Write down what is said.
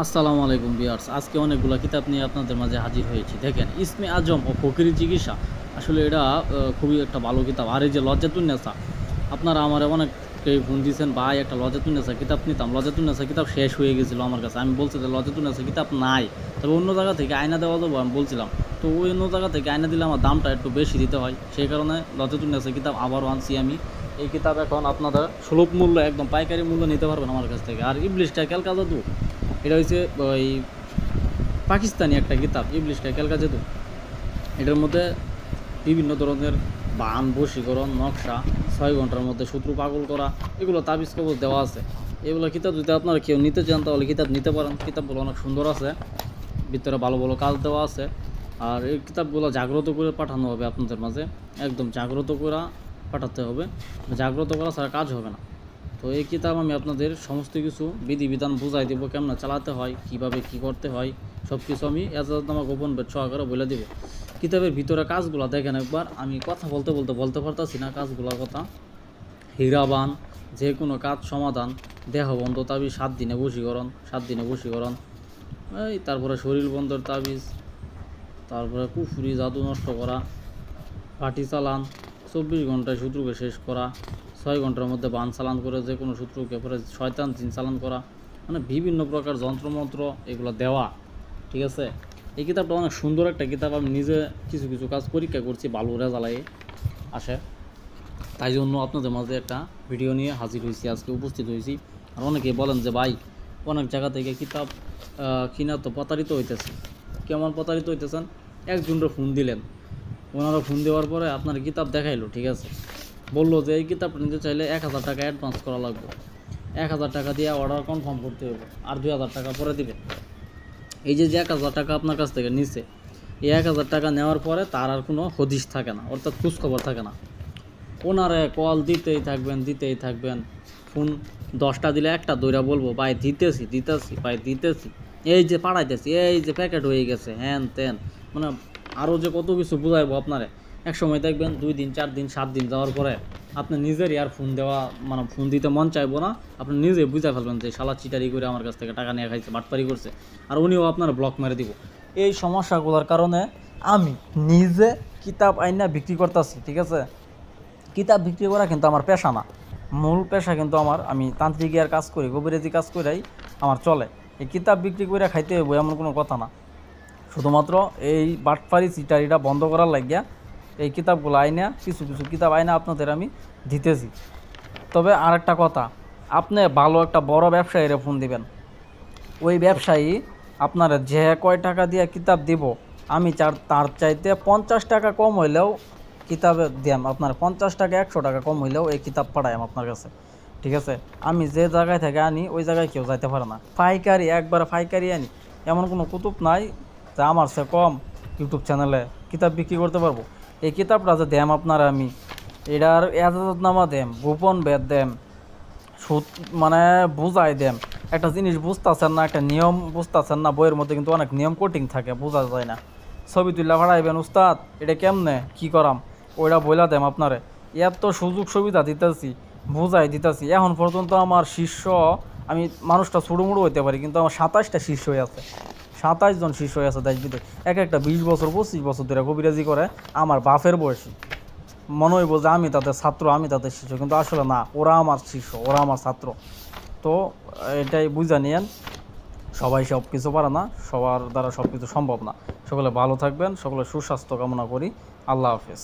আসসালামু আলাইকুম ভিউয়ার্স, আজকে অনেকগুলো কিতাব নিয়ে আপনাদের মাঝে হাজির হয়েছি। দেখেন, ইসমে আজম ও ফকিরি চিকিৎসা, আসলে এটা খুবই একটা ভালো কিতাব। আর এই যে লজ্জাতুন্নেসা, আপনারা আমার অনেককেই ফোন দিয়েছেন, ভাই একটা লজ্জাতুন্নেসা কিতাব নিতাম। লজ্জাতুন্নেসা কিতাব শেষ হয়ে গেছিলো আমার কাছে। আমি বলছি যে লজ্জাতুন্নেসা কিতাব নাই, তবে অন্য জায়গা থেকে আয়না দেওয়া দেবো আমি বলছিলাম। তো ওই অন্য জায়গা থেকে আয়না দিলে আমার দামটা একটু বেশি দিতে হয়, সেই কারণে লজ্জাতুন্নেসা কিতাব আবারও আনছি আমি। এই কিতাব এখন আপনাদের সুলভ মূল্য, একদম পাইকারি মূল্য নিতে পারবেন আমার কাছ থেকে। আর ইবলিশটা ক্যালকা জাদু, এটা হচ্ছে ওই পাকিস্তানি একটা কিতাব, ইবলিশটা ক্যালকা জাদু। এটার মধ্যে বিভিন্ন ধরনের বান, বশীকরণ, নকশা, 6 ঘন্টার মধ্যে শত্রু পাগল করা, এগুলো তাবিজ কবজ দেওয়া আছে। এগুলো কিতাব যদি আপনারা কেউ নিতে চান তাহলে কিতাব নিতে পারেন। কিতাবগুলো অনেক সুন্দর আছে, ভিতরে ভালো ভালো কাজ দেওয়া আছে। আর এই কিতাবগুলো জাগ্রত করে পাঠানো হবে আপনাদের মাঝে, একদম জাগ্রত করে পাঠাতে হবে, জাগ্রত করা ছাড়া কাজ হবে না। তো এই কিতাব আমি আপনাদের সমস্ত কিছু বিধিবিধান বুঝাই দেবো, কেমন চালাতে হয়, কিভাবে কি করতে হয়, সব কিছু আমি এজাজতনামা গোপন বেদ সহকারে বলে দেব। কিতাবের ভিতরে কাজগুলো দেখেন একবার, আমি কথা বলতে বলতে বলতে পারতাছি না কাজগুলোর কথা। হীরাবান, যে কোনো কাজ সমাধান, দেহবন্ধ তাবিজ 7 দিনে বশীকরণ, 7 দিনে বশীকরণ, এই তারপরে শরীর বন্ধর তাবিজ, তারপরে কুফরি জাদু নষ্ট করা, পাটি চালান, 24 ঘন্টায় শত্রুকে শেষ করা, 6 ঘন্টার মধ্যে বান চালান করে যে কোনো শত্রুকে পরে শয়তান জিন চালান করা, মানে বিভিন্ন প্রকার যন্ত্রমন্ত্র এগুলো দেওয়া। ঠিক আছে, এই কিতাবটা অনেক সুন্দর একটা কিতাব। আমি নিজে কিছু কিছু কাজ পরীক্ষা করছি, ভালো রেজাল্ট আসে, তাই জন্য আপনাদের মাঝে একটা ভিডিও নিয়ে হাজির হয়েছি, আজকে উপস্থিত হয়েছি। আর অনেকেই বলেন যে ভাই, অনেক জায়গা থেকে কিতাব কিনা তো প্রতারিত হইতেছে। কেমন প্রতারিত হইতেছেন? একজনের ফোন দিলেন, ওনারা ফোন দেওয়ার পরে আপনার কিতাব দেখাইলো, ঠিক আছে, বললো যে এই কিতাবটা নিতে চাইলে 1000 টাকা অ্যাডভান্স করা লাগবে, 1000 টাকা দিয়ে অর্ডার কনফার্ম করতে হবে, আর 2000 টাকা পরে দিবে। এই যে 1000 টাকা আপনার কাছ থেকে নিছে, এই 1000 টাকা নেওয়ার পরে তার আর কোনো হদিশ থাকে না, অর্থাৎ খোঁজখবর থাকে না। ওনারে কল দিতেই থাকবেন। ফোন 10টা দিলে একটা দইরা বলবো, ভাই দিতেছি ভাই দিতেছি, এই যে পাঠাইতেছি, এই যে প্যাকেট হয়ে গেছে, হ্যান ত্যান, মানে আরও যে কত কিছু বুঝাইবো আপনারে। এক সময় দেখবেন 2 দিন 4 দিন 7 দিন যাওয়ার পরে আপনি নিজেরই আর ফোন দেওয়া, মানে ফোন দিতে মন চাইবো না। আপনি নিজে বুঝে ফেলবেন যে শালা চিটারি করে আমার কাছ থেকে টাকা নিয়ে খাইছে, বাটপারি করছে, আর উনিও আপনার ব্লক মেরে দিব। এই সমস্যাগুলোর কারণে আমি নিজে কিতাব আইনা বিক্রি করতেছি, ঠিক আছে। কিতাব বিক্রি করা কিন্তু আমার পেশা না, মূল পেশা কিন্তু আমার, আমি তান্ত্রিকের কাজ করি, কবিরাজি কাজ করেই আমার চলে। এই কিতাব বিক্রি করে খাইতে হইব এমন কোনো কথা না। শুধুমাত্র এই বাটপারি চিটারিটা বন্ধ করার লাগিয়া এই কিতাবগুলো আইনা, কিছু কিছু কিতাব আইনা আপনাদের আমি দিতেছি। তবে আরেকটা কথা, আপনি ভালো একটা বড় ব্যবসায়ীরে ফোন দিবেন, ওই ব্যবসায়ী আপনার যে কয় টাকা দিয়ে কিতাব দিব, আমি তার চাইতে 50 টাকা কম হইলেও কিতাবে দিয়াম আপনার, 50 টাকা 100 টাকা কম হইলেও এই কিতাব পাঠাইম আপনার কাছে, ঠিক আছে। আমি যে জায়গায় থেকে আনি ওই জায়গায় কেউ যাইতে পারে না, পাইকারি, একবার পাইকারি আনি। এমন কোনো কুতুব নাই যে আমার সে কম ইউটিউব চ্যানেলে কিতাব বিক্রি করতে পারবো। এই কিতাবটা যে দেম আপনারা, আমি এটার এজাজতনামা দেম, গোপন বেদ দেম, মানে বুঝাই দেম। একটা জিনিস বুঝতেছেন না, একটা নিয়ম বুঝতেছেন না, বইয়ের মধ্যে কিন্তু অনেক নিয়ম কোটিং থাকে, বোঝা যায় না। ছবি তুলে ভাড়াইবেন, উস্তাদ এটা কেমনে কী করাম, ওইটা বইলা দেম আপনারে। এত সুযোগ সুবিধা দিতেছি, বুঝাই দিতেছি। এখন পর্যন্ত আমার শিষ্য, আমি মানুষটা ছোটোমুড়ো হইতে পারি, কিন্তু আমার 27টা শিষ্য হয়ে আছে, 27 জন শিষ্য হয়ে আছে দেশ বিদেশ। এক একটা 20 বছর 25 বছর ধরে কবিরাজি করে, আমার বাপের বয়সী। মনে হইব যে আমি তাদের ছাত্র, আমি তাদের শিষ্য, কিন্তু আসলে না, ওরা আমার শিষ্য, ওরা আমার ছাত্র। তো এটাই বুঝা নিয়েন, সবাই সব কিছু পারে না, সবার দ্বারা সব কিছু সম্ভব না। সকলে ভালো থাকবেন, সকলে সুস্বাস্থ্য কামনা করি। আল্লাহ হাফেজ।